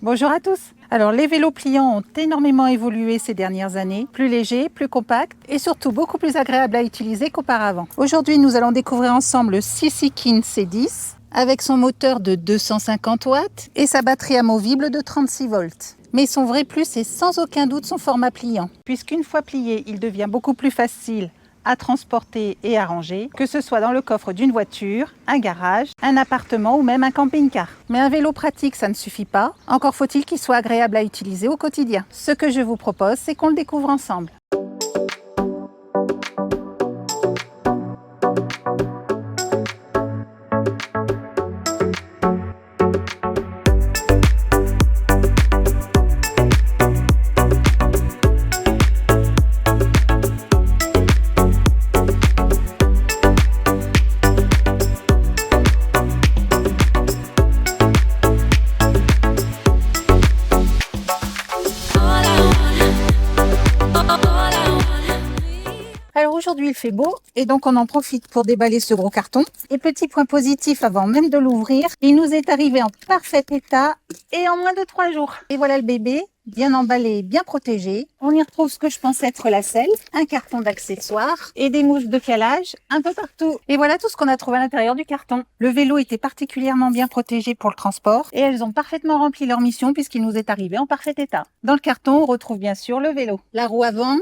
Bonjour à tous. Alors les vélos pliants ont énormément évolué ces dernières années, plus légers, plus compacts et surtout beaucoup plus agréables à utiliser qu'auparavant. Aujourd'hui, nous allons découvrir ensemble le Sisykin C10 avec son moteur de 250 watts et sa batterie amovible de 36 volts. Mais son vrai plus est sans aucun doute son format pliant, puisqu'une fois plié, il devient beaucoup plus facile à transporter et à ranger, que ce soit dans le coffre d'une voiture, un garage, un appartement ou même un camping-car. Mais un vélo pratique, ça ne suffit pas. Encore faut-il qu'il soit agréable à utiliser au quotidien. Ce que je vous propose, c'est qu'on le découvre ensemble. Alors aujourd'hui il fait beau et donc on en profite pour déballer ce gros carton. Et petit point positif avant même de l'ouvrir, il nous est arrivé en parfait état et en moins de 3 jours. Et voilà le bébé, bien emballé, bien protégé. On y retrouve ce que je pense être la selle, un carton d'accessoires et des mousses de calage un peu partout. Et voilà tout ce qu'on a trouvé à l'intérieur du carton. Le vélo était particulièrement bien protégé pour le transport et elles ont parfaitement rempli leur mission puisqu'il nous est arrivé en parfait état. Dans le carton, on retrouve bien sûr le vélo, la roue avant,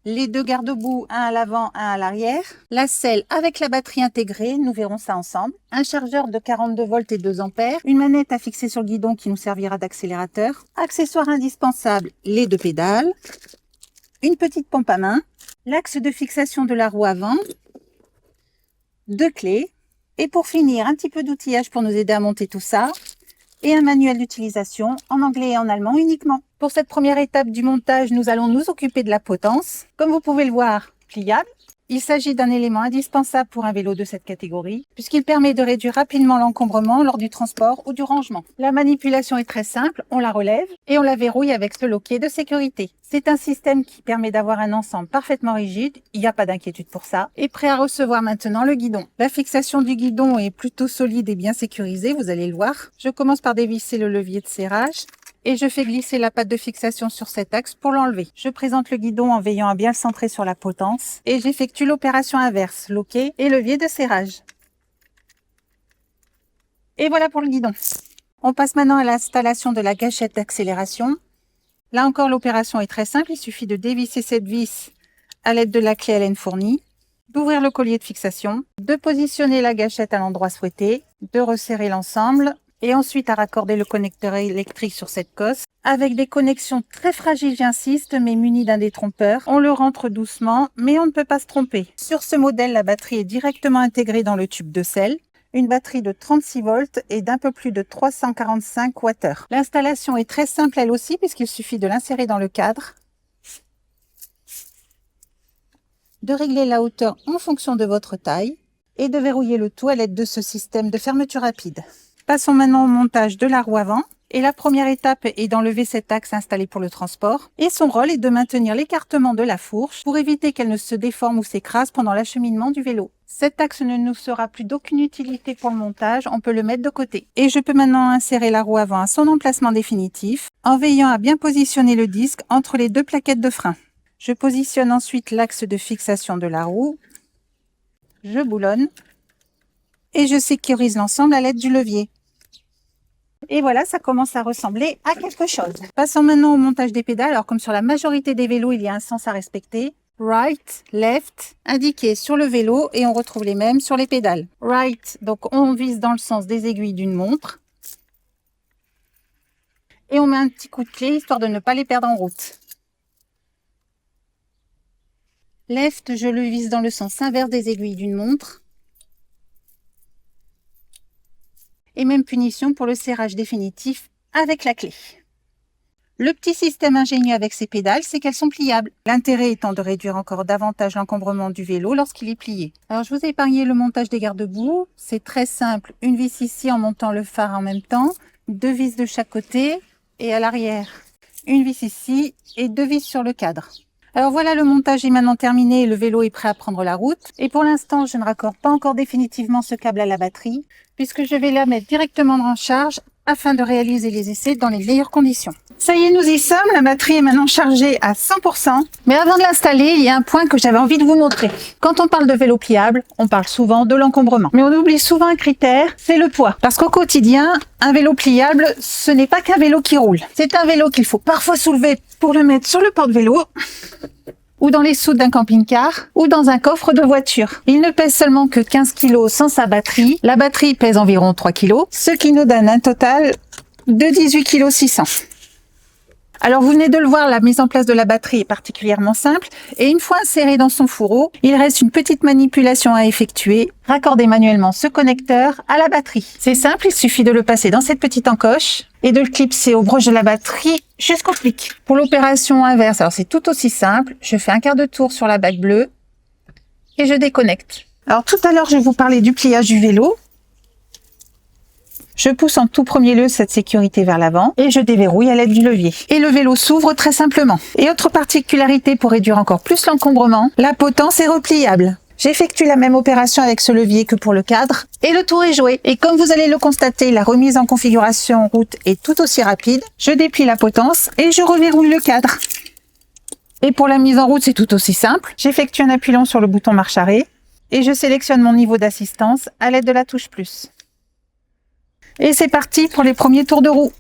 les deux garde-boue, un à l'avant, un à l'arrière, la selle avec la batterie intégrée, nous verrons ça ensemble, un chargeur de 42 volts et 2 ampères, une manette à fixer sur le guidon qui nous servira d'accélérateur, accessoires indispensables, les deux pédales, une petite pompe à main, l'axe de fixation de la roue avant, deux clés, et pour finir, un petit peu d'outillage pour nous aider à monter tout ça, et un manuel d'utilisation en anglais et en allemand uniquement. Pour cette première étape du montage, nous allons nous occuper de la potence. Comme vous pouvez le voir, pliable. Il s'agit d'un élément indispensable pour un vélo de cette catégorie, puisqu'il permet de réduire rapidement l'encombrement lors du transport ou du rangement. La manipulation est très simple, on la relève et on la verrouille avec ce loquet de sécurité. C'est un système qui permet d'avoir un ensemble parfaitement rigide, il n'y a pas d'inquiétude pour ça, et prêt à recevoir maintenant le guidon. La fixation du guidon est plutôt solide et bien sécurisée, vous allez le voir. Je commence par dévisser le levier de serrage et je fais glisser la patte de fixation sur cet axe pour l'enlever. Je présente le guidon en veillant à bien le centrer sur la potence et j'effectue l'opération inverse, loquet et levier de serrage. Et voilà pour le guidon. On passe maintenant à l'installation de la gâchette d'accélération. Là encore, l'opération est très simple, il suffit de dévisser cette vis à l'aide de la clé Allen fournie, d'ouvrir le collier de fixation, de positionner la gâchette à l'endroit souhaité, de resserrer l'ensemble, et ensuite à raccorder le connecteur électrique sur cette cosse. Avec des connexions très fragiles, j'insiste, mais munies d'un détrompeur. On le rentre doucement, mais on ne peut pas se tromper. Sur ce modèle, la batterie est directement intégrée dans le tube de selle. Une batterie de 36 volts et d'un peu plus de 345 Wh. L'installation est très simple elle aussi, puisqu'il suffit de l'insérer dans le cadre, de régler la hauteur en fonction de votre taille et de verrouiller le tout à l'aide de ce système de fermeture rapide. Passons maintenant au montage de la roue avant. Et la première étape est d'enlever cet axe installé pour le transport. Et son rôle est de maintenir l'écartement de la fourche pour éviter qu'elle ne se déforme ou s'écrase pendant l'acheminement du vélo. Cet axe ne nous sera plus d'aucune utilité pour le montage, on peut le mettre de côté. Et je peux maintenant insérer la roue avant à son emplacement définitif en veillant à bien positionner le disque entre les deux plaquettes de frein. Je positionne ensuite l'axe de fixation de la roue. Je boulonne. Et je sécurise l'ensemble à l'aide du levier. Et voilà, ça commence à ressembler à quelque chose. Passons maintenant au montage des pédales. Alors comme sur la majorité des vélos, il y a un sens à respecter. Right, left, indiqué sur le vélo et on retrouve les mêmes sur les pédales. Right, donc on vise dans le sens des aiguilles d'une montre. Et on met un petit coup de clé histoire de ne pas les perdre en route. Left, je le vise dans le sens inverse des aiguilles d'une montre. Et même punition pour le serrage définitif avec la clé. Le petit système ingénieux avec ces pédales, c'est qu'elles sont pliables. L'intérêt étant de réduire encore davantage l'encombrement du vélo lorsqu'il est plié. Alors je vous ai épargné le montage des garde-boue. C'est très simple. Une vis ici en montant le phare en même temps. 2 vis de chaque côté et à l'arrière. Une vis ici et 2 vis sur le cadre. Alors voilà, le montage est maintenant terminé et le vélo est prêt à prendre la route. Et pour l'instant, je ne raccorde pas encore définitivement ce câble à la batterie, puisque je vais la mettre directement en charge afin de réaliser les essais dans les meilleures conditions. Ça y est, nous y sommes. La batterie est maintenant chargée à 100%. Mais avant de l'installer, il y a un point que j'avais envie de vous montrer. Quand on parle de vélo pliable, on parle souvent de l'encombrement. Mais on oublie souvent un critère, c'est le poids. Parce qu'au quotidien, un vélo pliable, ce n'est pas qu'un vélo qui roule. C'est un vélo qu'il faut parfois soulever pour le mettre sur le porte-vélo, ou dans les soutes d'un camping-car, ou dans un coffre de voiture. Il ne pèse seulement que 15 kg sans sa batterie. La batterie pèse environ 3 kg, ce qui nous donne un total de 18 kg 600. Alors vous venez de le voir, la mise en place de la batterie est particulièrement simple et une fois inséré dans son fourreau, il reste une petite manipulation à effectuer, raccorder manuellement ce connecteur à la batterie. C'est simple, il suffit de le passer dans cette petite encoche et de le clipser aux broches de la batterie jusqu'au plic. Pour l'opération inverse, alors c'est tout aussi simple, je fais un quart de tour sur la bague bleue et je déconnecte. Alors tout à l'heure, je vous parlais du pliage du vélo. Je pousse en tout premier lieu cette sécurité vers l'avant et je déverrouille à l'aide du levier. Et le vélo s'ouvre très simplement. Et autre particularité pour réduire encore plus l'encombrement, la potence est repliable. J'effectue la même opération avec ce levier que pour le cadre et le tour est joué. Et comme vous allez le constater, la remise en configuration route est tout aussi rapide. Je déplie la potence et je reverrouille le cadre. Et pour la mise en route, c'est tout aussi simple. J'effectue un appui long sur le bouton marche arrêt et je sélectionne mon niveau d'assistance à l'aide de la touche plus. Et c'est parti pour les premiers tours de roue.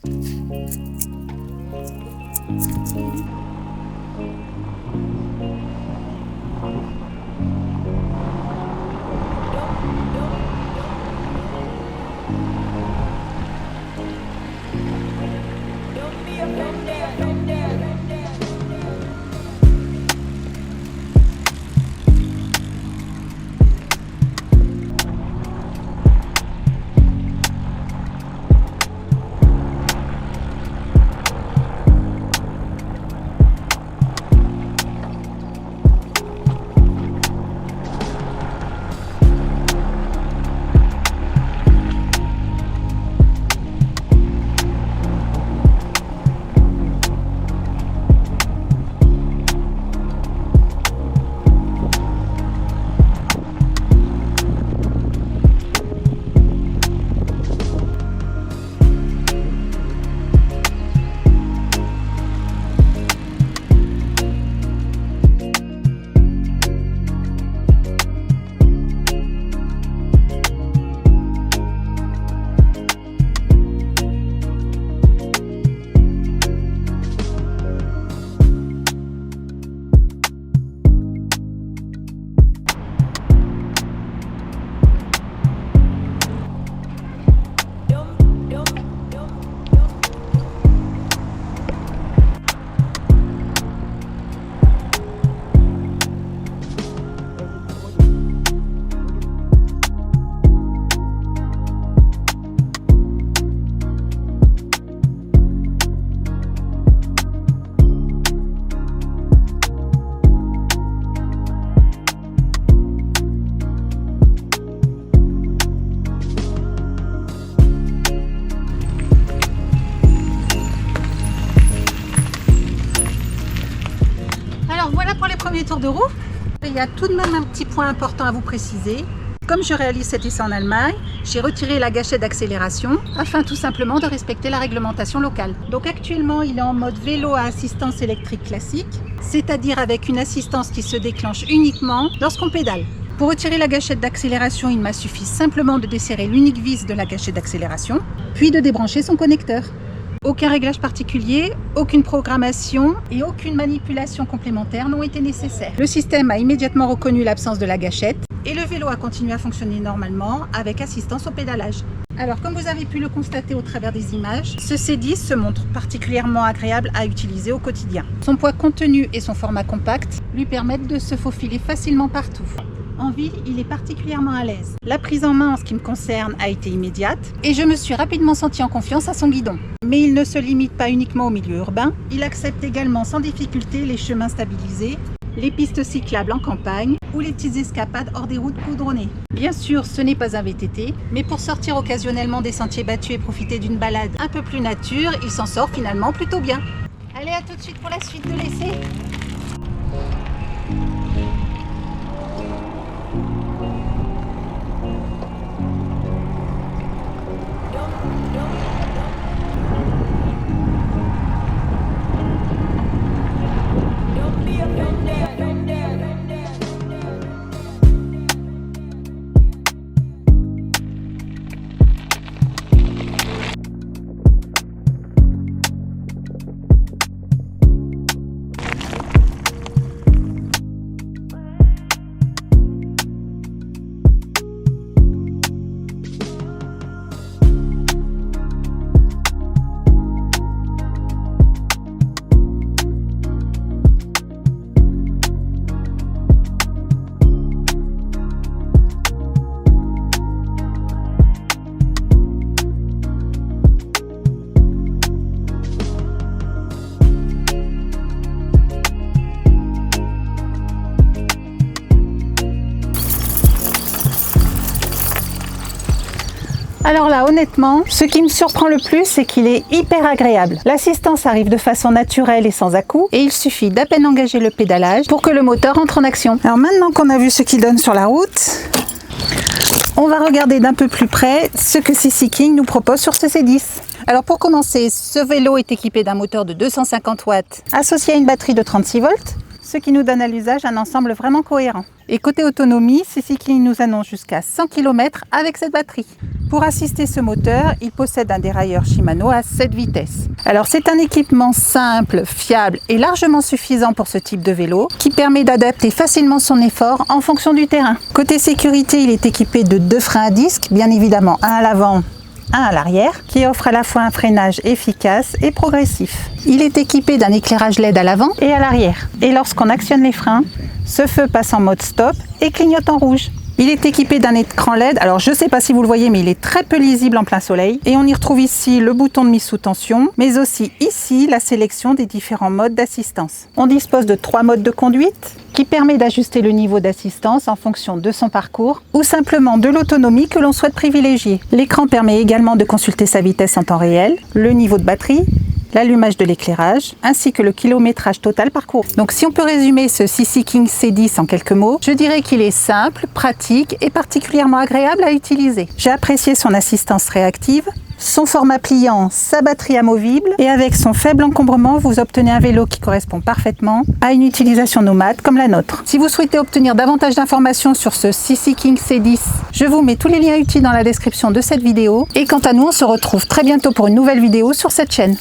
Premier tour de roue. Il y a tout de même un petit point important à vous préciser. Comme je réalise cet essai en Allemagne, j'ai retiré la gâchette d'accélération afin tout simplement de respecter la réglementation locale. Donc actuellement, il est en mode vélo à assistance électrique classique, c'est-à-dire avec une assistance qui se déclenche uniquement lorsqu'on pédale. Pour retirer la gâchette d'accélération, il m'a suffi simplement de desserrer l'unique vis de la gâchette d'accélération, puis de débrancher son connecteur. Aucun réglage particulier, aucune programmation et aucune manipulation complémentaire n'ont été nécessaires. Le système a immédiatement reconnu l'absence de la gâchette et le vélo a continué à fonctionner normalement avec assistance au pédalage. Alors comme vous avez pu le constater au travers des images, ce C10 se montre particulièrement agréable à utiliser au quotidien. Son poids contenu et son format compact lui permettent de se faufiler facilement partout. En ville, il est particulièrement à l'aise. La prise en main en ce qui me concerne a été immédiate et je me suis rapidement sentie en confiance à son guidon. Mais il ne se limite pas uniquement au milieu urbain, il accepte également sans difficulté les chemins stabilisés, les pistes cyclables en campagne ou les petites escapades hors des routes goudronnées. Bien sûr, ce n'est pas un VTT, mais pour sortir occasionnellement des sentiers battus et profiter d'une balade un peu plus nature, il s'en sort finalement plutôt bien. Allez, à tout de suite pour la suite de l'essai. Alors là, honnêtement, ce qui me surprend le plus, c'est qu'il est hyper agréable. L'assistance arrive de façon naturelle et sans à-coups, et il suffit d'à peine engager le pédalage pour que le moteur entre en action. Alors maintenant qu'on a vu ce qu'il donne sur la route, on va regarder d'un peu plus près ce que CC King nous propose sur ce C10. Alors pour commencer, ce vélo est équipé d'un moteur de 250 watts associé à une batterie de 36 volts, ce qui nous donne à l'usage un ensemble vraiment cohérent. Et côté autonomie, CC King nous annonce jusqu'à 100 km avec cette batterie. Pour assister ce moteur, il possède un dérailleur Shimano à 7 vitesses. Alors c'est un équipement simple, fiable et largement suffisant pour ce type de vélo qui permet d'adapter facilement son effort en fonction du terrain. Côté sécurité, il est équipé de 2 freins à disque, bien évidemment un à l'avant, un à l'arrière, qui offre à la fois un freinage efficace et progressif. Il est équipé d'un éclairage LED à l'avant et à l'arrière. Et lorsqu'on actionne les freins, ce feu passe en mode stop et clignote en rouge. Il est équipé d'un écran LED, alors je ne sais pas si vous le voyez, mais il est très peu lisible en plein soleil. Et on y retrouve ici le bouton de mise sous tension, mais aussi ici la sélection des différents modes d'assistance. On dispose de 3 modes de conduite, qui permet d'ajuster le niveau d'assistance en fonction de son parcours ou simplement de l'autonomie que l'on souhaite privilégier. L'écran permet également de consulter sa vitesse en temps réel, le niveau de batterie, l'allumage de l'éclairage, ainsi que le kilométrage total parcouru. Donc si on peut résumer ce CC King C10 en quelques mots, je dirais qu'il est simple, pratique et particulièrement agréable à utiliser. J'ai apprécié son assistance réactive, son format pliant, sa batterie amovible et avec son faible encombrement, vous obtenez un vélo qui correspond parfaitement à une utilisation nomade comme la nôtre. Si vous souhaitez obtenir davantage d'informations sur ce CC King C10, je vous mets tous les liens utiles dans la description de cette vidéo. Et quant à nous, on se retrouve très bientôt pour une nouvelle vidéo sur cette chaîne.